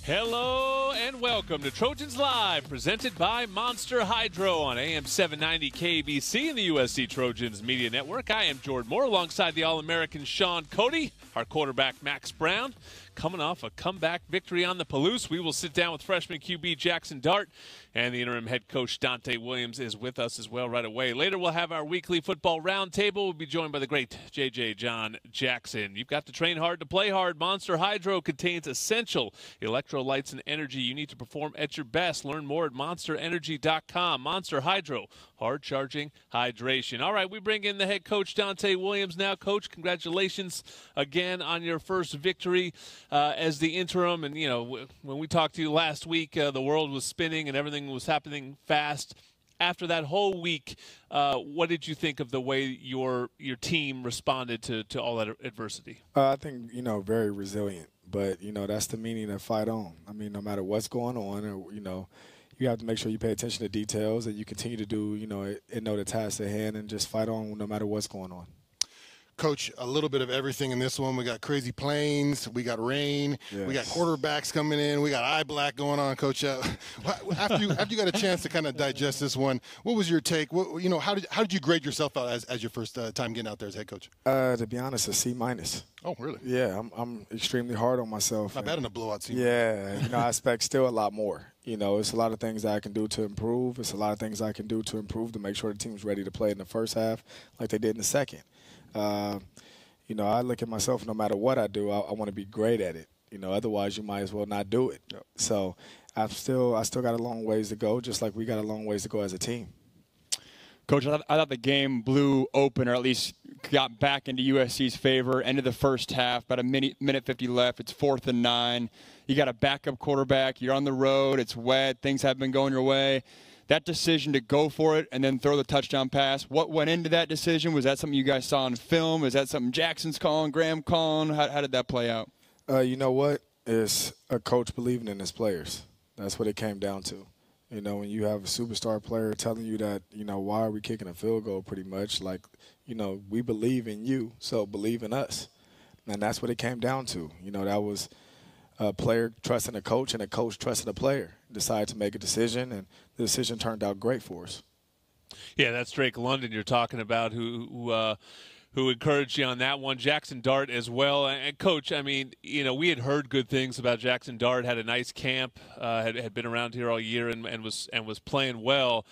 Hello and welcome to Trojans Live, presented by Monster Hydro on AM 790 KBC and the USC Trojans Media Network. I am Jordan Moore alongside the All-American Sean Cody, our quarterback Max Brown. Coming off a comeback victory on the Palouse, we will sit down with freshman QB Jackson Dart, and the interim head coach Donte Williams is with us as well right away. Later we'll have our weekly football roundtable. We'll be joined by the great JJ John Jackson. You've got to train hard to play hard. Monster Hydro contains essential electrolytes and energy you need to perform at your best. Learn more at monsterenergy.com. Monster Hydro, hard charging hydration. All right, we bring in the head coach Donte Williams now. Coach, congratulations again on your first victory as the interim. And, you know, when we talked to you last week, the world was spinning and everything was happening fast. After that whole week, what did you think of the way your team responded to all that adversity? I think, very resilient. But, that's the meaning of fight on. I mean, no matter what's going on, or, you have to make sure you pay attention to details and you continue to do, and know the task at hand and just fight on no matter what's going on. Coach, a little bit of everything in this one. We got crazy planes, we got rain, yes. We got quarterbacks coming in, we got eye black going on, Coach. After you got a chance to kind of digest this one, what was your take? How did you grade yourself out as your first time getting out there as head coach? To be honest, a C-. Oh, really? Yeah, I'm extremely hard on myself. Not bad in a blowout C-. Yeah, I expect still a lot more. It's a lot of things that I can do to improve. It's a lot of things I can do to improve to make sure the team's ready to play in the first half like they did in the second. I look at myself, no matter what I do, I want to be great at it. Otherwise you might as well not do it. Yep. So I still got a long ways to go, just like we got a long ways to go as a team. Coach, I thought the game blew open, or at least got back into USC's favor. End of the first half, about a minute 50 left. It's 4th and 9. You got a backup quarterback. You're on the road. It's wet. Things haven't been going your way. That decision to go for it and then throw the touchdown pass, what went into that decision? Was that something you guys saw on film? Is that something Jackson's calling, Graham calling? How did that play out? You know what? It's a coach believing in his players. That's what it came down to. When you have a superstar player telling you that, why are we kicking a field goal pretty much? Like, we believe in you, so believe in us. And that's what it came down to. That was a player trusting a coach and a coach trusting a player. Decided to make a decision, and the decision turned out great for us. Yeah, that's Drake London you're talking about, who encouraged you on that one. Jackson Dart as well. And Coach, I mean, we had heard good things about Jackson Dart. Had a nice camp. Had been around here all year and was playing well.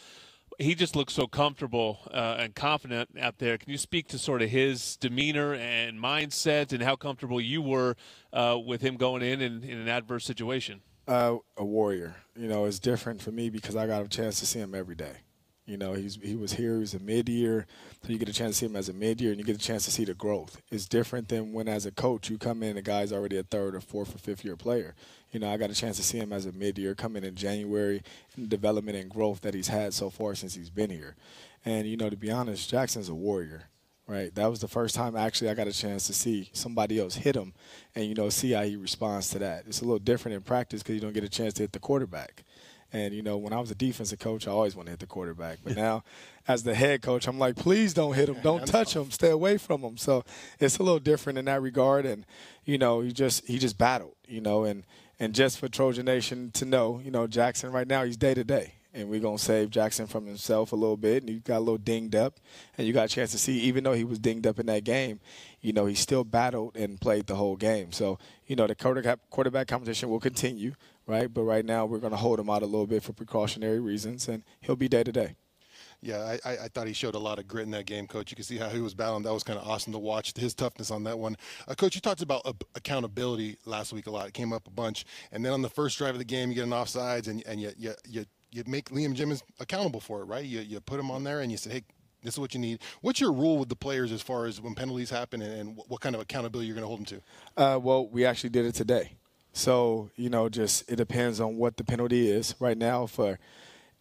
He just looked so comfortable and confident out there. Can you speak to sort of his demeanor and mindset and how comfortable you were with him going in an adverse situation? A warrior. It's different for me because I got a chance to see him every day. He was here. He was a mid-year, so you get a chance to see him as a mid-year, and you get a chance to see the growth. It's different than when, as a coach, you come in, the guy's already a 3rd or 4th or 5th year player. I got a chance to see him as a mid-year, come in January, and development and growth that he's had so far since he's been here. And, to be honest, Jackson's a warrior. Right, that was the first time actually I got a chance to see somebody else hit him and, see how he responds to that. It's a little different in practice because you don't get a chance to hit the quarterback. And, when I was a defensive coach, I always want to hit the quarterback. But now as the head coach, I'm like, please don't hit him. Don't touch him. Stay away from him. So it's a little different in that regard. And, he just battled, and just for Trojan Nation to know, Jackson right now, he's day-to-day. And we're going to save Jackson from himself a little bit. And he got a little dinged up. And you got a chance to see, even though he was dinged up in that game, he still battled and played the whole game. So, the quarterback competition will continue, right? But right now we're going to hold him out a little bit for precautionary reasons, and he'll be day-to-day. Yeah, I thought he showed a lot of grit in that game, Coach. You can see how he was battling. That was kind of awesome to watch, his toughness on that one. Coach, you talked about accountability last week a lot. It came up a bunch. And then on the first drive of the game, you get an offsides, and you make Liam Jimmins accountable for it, right? You put him on there, and you say, hey, this is what you need. What's your rule with the players as far as when penalties happen and what kind of accountability you're going to hold them to? Well, we actually did it today. So, it depends on what the penalty is. Right now, for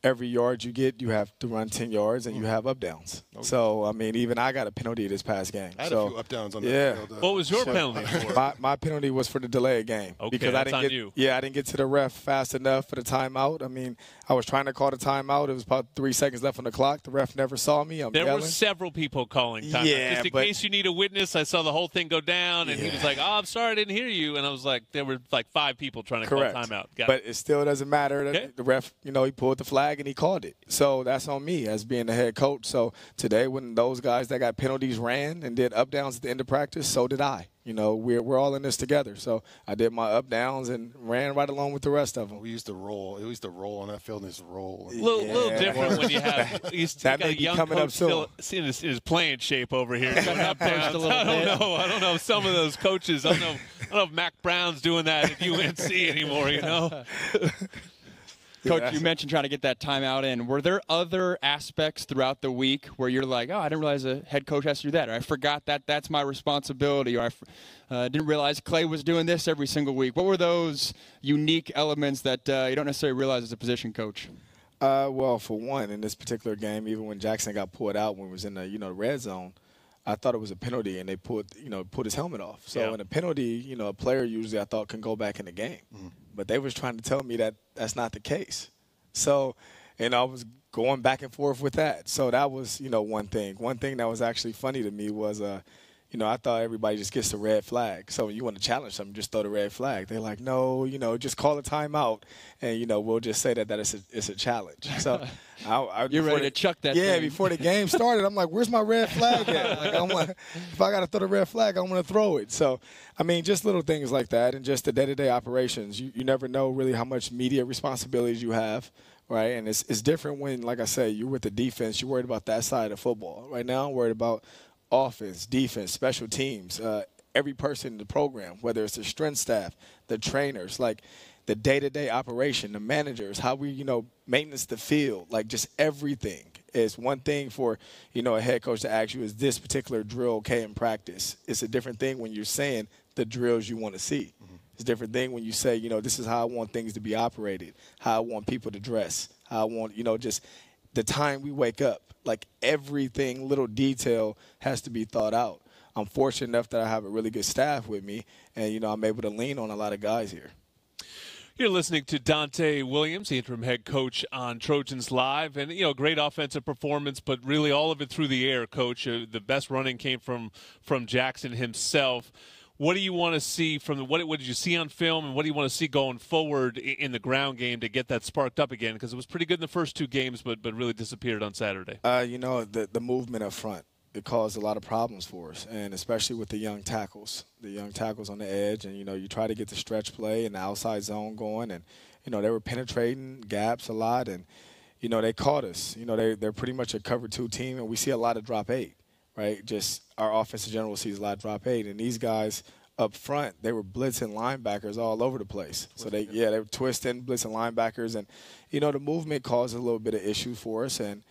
every yard you get, you have to run 10 yards, and you have up downs. Okay. So, I mean, even I got a penalty this past game. I had a few up downs on that field. What was your penalty for? My penalty was for the delay of game. Okay, because that's I didn't on you. Yeah, I didn't get to the ref fast enough for the timeout. I mean, I was trying to call the timeout. It was about 3 seconds left on the clock. The ref never saw me. There yelling. were several people calling timeout. Yeah, just in case you need a witness, I saw the whole thing go down, and he was like, "Oh, I'm sorry, I didn't hear you." And I was like, there were like 5 people trying to Correct. call timeout. But it still doesn't matter. Okay. The ref, he pulled the flag and he called it. So that's on me as being the head coach. So today, when those guys that got penalties ran and did up downs at the end of practice, so did I. We're all in this together. So I did my up downs and ran right along with the rest of them. We used to roll. We used to roll on that field and just roll. Little different when you have that got a young coach still in his playing shape over here. Up downs. I don't know. Some of those coaches. I don't know if Mac Brown's doing that at UNC anymore. Coach, you mentioned trying to get that timeout in. Were there other aspects throughout the week where you're like, oh, I didn't realize a head coach has to do that, or I forgot that's my responsibility, or I didn't realize Clay was doing this every single week? What were those unique elements that you don't necessarily realize as a position coach? Well, for one, in this particular game, even when Jackson got pulled out when he was in the red zone, I thought it was a penalty, and they put his helmet off. So in a penalty, a player usually I thought can go back in the game. Mm-hmm. But they was trying to tell me that that's not the case. So, I was going back and forth with that. So that was, one thing. One thing that was actually funny to me was, I thought everybody just gets the red flag. So when you want to challenge something, just throw the red flag. They're like, no, just call a timeout, and, we'll just say that it's a challenge. So you're ready to chuck that thing. Before the game started, I'm like, where's my red flag at? Like, if I got to throw the red flag, I'm going to throw it. So, I mean, just little things like that, and just the day-to-day operations. You never know really how much media responsibilities you have, right? And it's different when, like I say, you're with the defense. You're worried about that side of football. Right now I'm worried about offense, defense, special teams, every person in the program, whether it's the strength staff, the trainers, like the day-to-day operation, the managers, how we, maintenance the field, like just everything. It's one thing for, a head coach to ask you, is this particular drill okay in practice? It's a different thing when you're saying the drills you want to see. Mm-hmm. It's a different thing when you say, this is how I want things to be operated, how I want people to dress, how I want, just the time we wake up. Like everything, little detail has to be thought out. I'm fortunate enough that I have a really good staff with me, and, I'm able to lean on a lot of guys here. You're listening to Donte Williams, the interim head coach on Trojans Live. And, great offensive performance, but really all of it through the air, Coach. The best running came from Jackson himself. What do you want to see what did you see on film, and what do you want to see going forward in the ground game to get that sparked up again? Because it was pretty good in the first 2 games, but really disappeared on Saturday. The movement up front, it caused a lot of problems for us, and especially with the young tackles on the edge. And, you try to get the stretch play and the outside zone going, and, they were penetrating gaps a lot, and, they caught us. They're pretty much a cover 2 team, and we see a lot of drop 8. Right, just our offense in general sees a lot of drop 8, and these guys up front, they were blitzing linebackers all over the place. So they were twisting, blitzing linebackers, and the movement caused a little bit of issue for us. And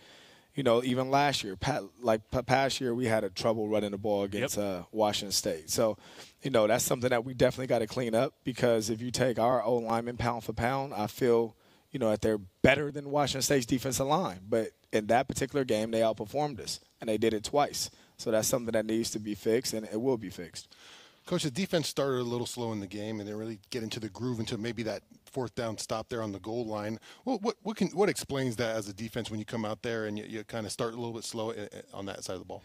even last year, past year, we had a trouble running the ball against Washington State. So that's something that we definitely got to clean up, because if you take our O linemen pound for pound, I feel that they're better than Washington State's defensive line. But in that particular game, they outperformed us, and they did it twice. So that's something that needs to be fixed, and it will be fixed. Coach, the defense started a little slow in the game, and they really get into the groove into maybe that 4th down stop there on the goal line. What explains that as a defense when you come out there and you kind of start a little bit slow on that side of the ball?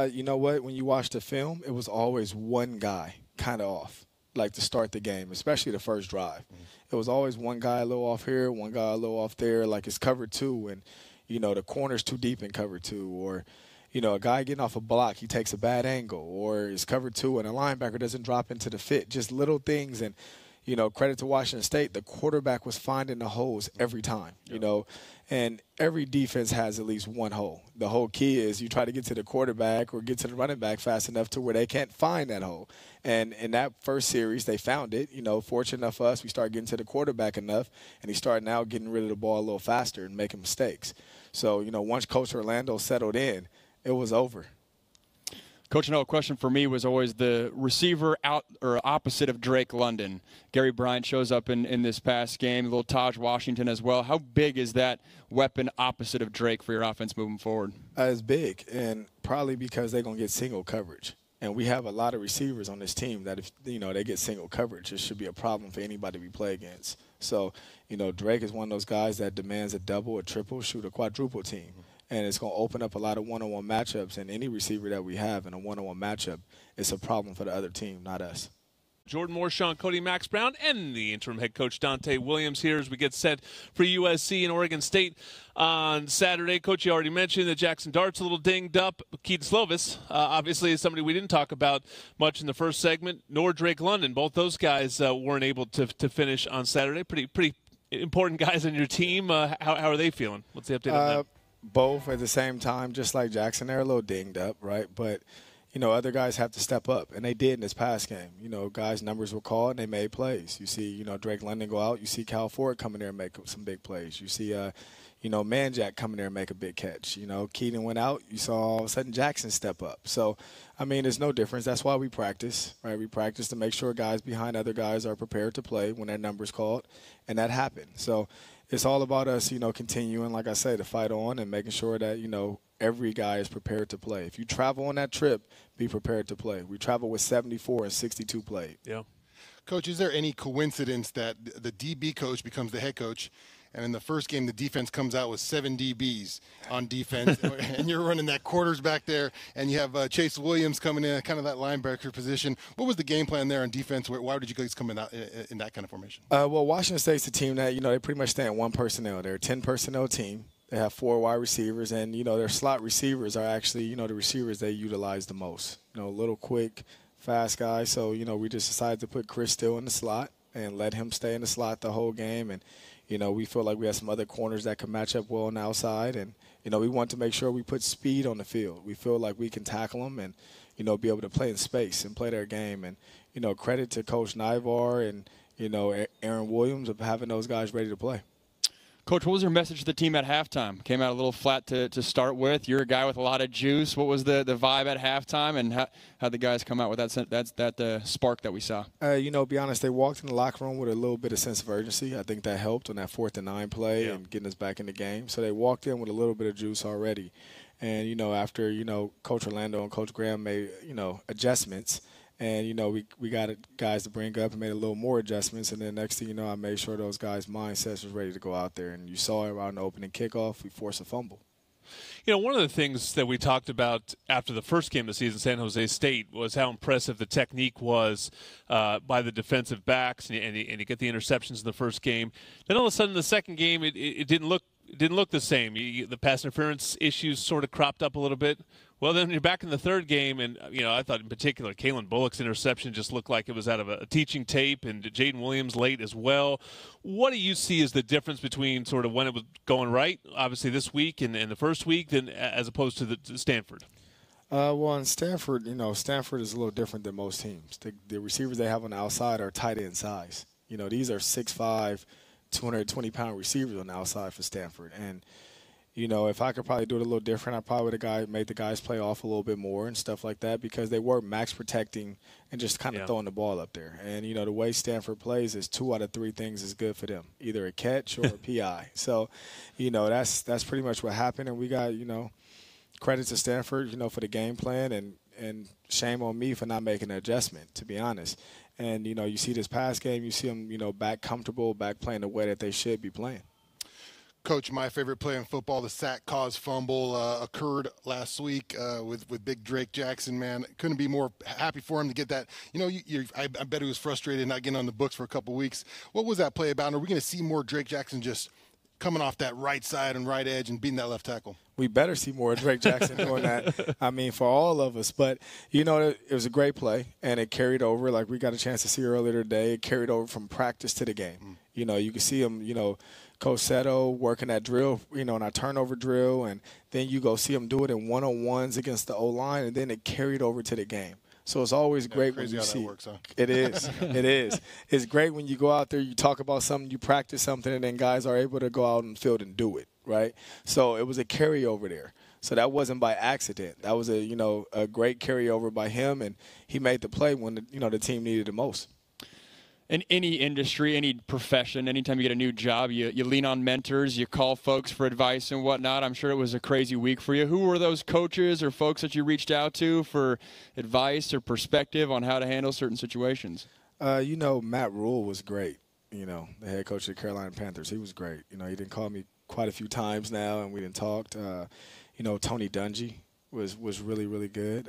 You know what? When you watch the film, it was always one guy kind of off, like to start the game, especially the first drive. Mm-hmm. It was always one guy a little off here, one guy a little off there, like it's cover 2, and, the corner's too deep in cover 2, or – a guy getting off a block, he takes a bad angle, or is covered 2 and a linebacker doesn't drop into the fit. Just little things. And, credit to Washington State, the quarterback was finding the holes every time, and every defense has at least one hole. The whole key is you try to get to the quarterback or get to the running back fast enough to where they can't find that hole. And in that first series, they found it. Fortunate enough for us, we started getting to the quarterback enough, and he started now getting rid of the ball a little faster and making mistakes. So, once Coach Orlando settled in, it was over. Coach, a question for me was always the receiver out or opposite of Drake London. Gary Bryant shows up in this past game, a little Taj Washington as well. How big is that weapon opposite of Drake for your offense moving forward? It's big, and probably because they're going to get single coverage. And we have a lot of receivers on this team that if, they get single coverage, it should be a problem for anybody we play against. So, Drake is one of those guys that demands a double, a triple, shoot a quadruple team. And it's going to open up a lot of one-on-one matchups. And any receiver that we have in a one-on-one matchup, it's a problem for the other team, not us. Jordan Moore, Sean Cody, Max Brown, and the interim head coach Donte Williams here as we get set for USC and Oregon State on Saturday. Coach, you already mentioned that Jackson Dart's a little dinged up. Keaton Slovis, obviously, is somebody we didn't talk about much in the first segment, nor Drake London. Both those guys weren't able to finish on Saturday. Pretty important guys on your team. How are they feeling? What's the update on them? Both at the same time, just like Jackson. They're a little dinged up, right? But other guys have to step up, and they did in this past game. Guys' numbers were called, and they made plays. You see, Drake London go out. You see Cal Ford come in there and make some big plays. You see, Manjack come in there and make a big catch. Keaton went out. You saw all of a sudden Jackson step up. So, there's no difference. That's why we practice, right? We practice to make sure guys behind other guys are prepared to play when their number's called, and that happened. So it's all about us, continuing, like I say, to fight on and making sure that, every guy is prepared to play. If you travel on that trip, be prepared to play. We travel with 74 and 62 played. Yeah. Coach, is there any coincidence that the DB coach becomes the head coach, and in the first game the defense comes out with 7 DBs on defense, and you're running that quarters back there, and you have Chase Williams coming in, kind of that linebacker position? What was the game plan there on defense? Why did you guys come in that kind of formation? Well, Washington State's a team that, they pretty much stay in one personnel. They're a 10-personnel team. They have 4 wide receivers, and, their slot receivers are actually, the receivers they utilize the most. Little quick, fast guys. So, we just decided to put Chris Steele in the slot and let him stay in the slot the whole game. And, we feel like we have some other corners that can match up well on the outside. And, we want to make sure we put speed on the field. We feel like we can tackle them and, be able to play in space and play their game. And, credit to Coach Nyvar and, Aaron Williams of having those guys ready to play. Coach, what was your message to the team at halftime? Came out a little flat to start with. You're a guy with a lot of juice. What was the vibe at halftime, and how'd the guys come out with that spark that we saw? Be honest, they walked in the locker room with a little bit of sense of urgency. I think that helped on that 4th and 9 play and getting us back in the game. So they walked in with a little bit of juice already. And, after, Coach Orlando and Coach Graham made, adjustments, and, we got guys to bring up and made a little more adjustments. And then next thing you know, I made sure those guys' mindsets was ready to go out there. And you saw it around the opening kickoff. We forced a fumble. One of the things that we talked about after the first game of the season, San Jose State, was how impressive the technique was by the defensive backs, and you get the interceptions in the first game. Then all of a sudden, the second game, it didn't look the same. The pass interference issues sort of cropped up a little bit. Well, then you're back in the third game, and I thought in particular Kalen Bullock's interception just looked like it was out of a teaching tape, and Jaden Williams late as well. What do you see as the difference between sort of when it was going right, obviously this week and the first week, than as opposed to Stanford? Well, in Stanford, Stanford is a little different than most teams. The receivers they have on the outside are tight end size. These are 6'5", 220-pound receivers on the outside for Stanford, and if I could probably do it a little different, I probably would have made the guys play off a little bit more and stuff like that, because they were max protecting and just kind of throwing the ball up there. And, the way Stanford plays is 2 out of 3 things is good for them, either a catch or a PI. So, that's pretty much what happened. And we got, credit to Stanford, for the game plan, and shame on me for not making an adjustment, to be honest. And, you see this past game, you see them, back comfortable, back playing the way that they should be playing. Coach, my favorite play in football, the sack caused fumble, occurred last week with big Drake Jackson, man. Couldn't be more happy for him to get that. I bet he was frustrated not getting on the books for a couple weeks. What was that play about? And are we going to see more Drake Jackson just coming off that right side and right edge and beating that left tackle? We better see more Drake Jackson doing that, for all of us. But, it was a great play, and it carried over. Like we got a chance to see earlier today, it carried over from practice to the game. You can see him, Coach Seto working that drill, in our turnover drill, and then you go see him do it in one-on-ones against the O-line, and then it carried over to the game. So it's always great when you see. Works, huh? It is. It is. It's great when you go out there, you talk about something, you practice something, and then guys are able to go out on the field and do it, right? So it was a carryover there. So that wasn't by accident. That was a great carryover by him, and he made the play when the team needed it most. In any industry, any profession, anytime you get a new job, you lean on mentors, you call folks for advice and whatnot. I'm sure it was a crazy week for you. Who were those coaches or folks that you reached out to for advice or perspective on how to handle certain situations? Matt Rule was great, the head coach of the Carolina Panthers. He was great. He didn't call me quite a few times now, and we didn't talk. Tony Dungy was really, really good.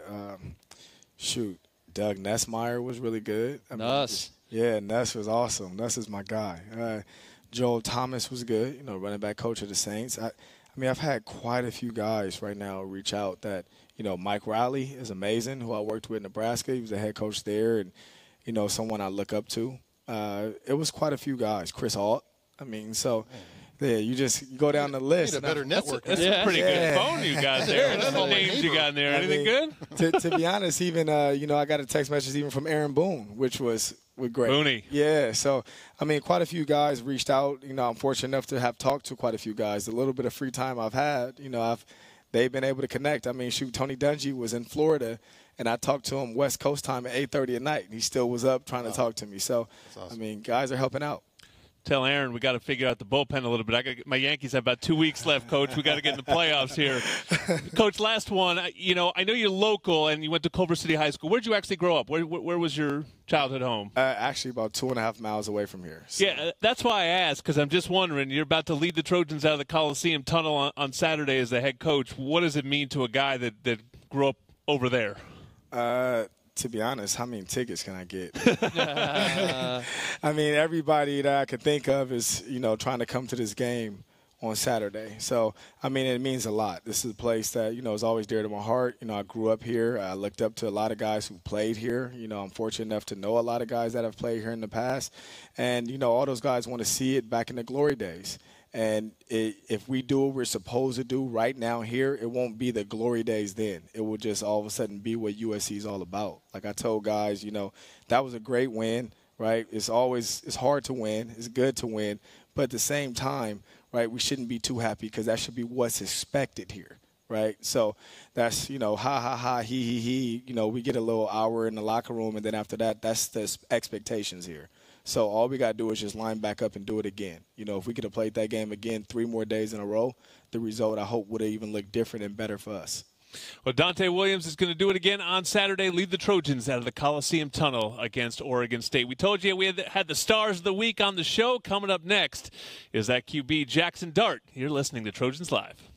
Doug Nessmeyer was really good. Nuss. Yeah, Ness was awesome. Ness is my guy. Joel Thomas was good, running back coach of the Saints. I've had quite a few guys right now reach out that, Mike Riley is amazing, who I worked with in Nebraska. He was the head coach there and, someone I look up to. It was quite a few guys. Chris Alt. Yeah, you go down the list. Need a better network. That's a pretty good phone you got there. That's the names you got in there. Anything good? To be honest, even, I got a text message even from Aaron Boone, which was great. Booney. Yeah, so, quite a few guys reached out. I'm fortunate enough to have talked to quite a few guys. The little bit of free time I've had, they've been able to connect. Tony Dungy was in Florida, and I talked to him West Coast time at 8:30 at night, and he still was up trying to talk to me. So, awesome. Guys are helping out. Tell Aaron we got to figure out the bullpen a little bit. My Yankees have about 2 weeks left, Coach. We got to get in the playoffs here. Coach, last one. I know you're local and you went to Culver City High School. Where did you actually grow up? Where was your childhood home? Actually, about 2.5 miles away from here. So. Yeah, that's why I asked, because I'm just wondering. You're about to lead the Trojans out of the Coliseum Tunnel on Saturday as the head coach. What does it mean to a guy that grew up over there? To be honest, how many tickets can I get? Everybody that I could think of is, trying to come to this game on Saturday. So, it means a lot. This is a place that, is always dear to my heart. I grew up here. I looked up to a lot of guys who played here. I'm fortunate enough to know a lot of guys that have played here in the past. And, all those guys want to see it back in the glory days. And if we do what we're supposed to do right now here, it won't be the glory days then. It will just all of a sudden be what USC is all about. Like I told guys, that was a great win, right? It's hard to win. It's good to win. But at the same time, right, we shouldn't be too happy because that should be what's expected here, right? So that's, ha, ha, ha, he. We get a little hour in the locker room, and then after that, that's the expectations here. So all we got to do is just line back up and do it again. If we could have played that game again 3 more days in a row, the result, I hope, would have even looked different and better for us. Well, Donte Williams is going to do it again on Saturday, lead the Trojans out of the Coliseum Tunnel against Oregon State. We told you we had the stars of the week on the show. Coming up next is that QB Jackson Dart. You're listening to Trojans Live.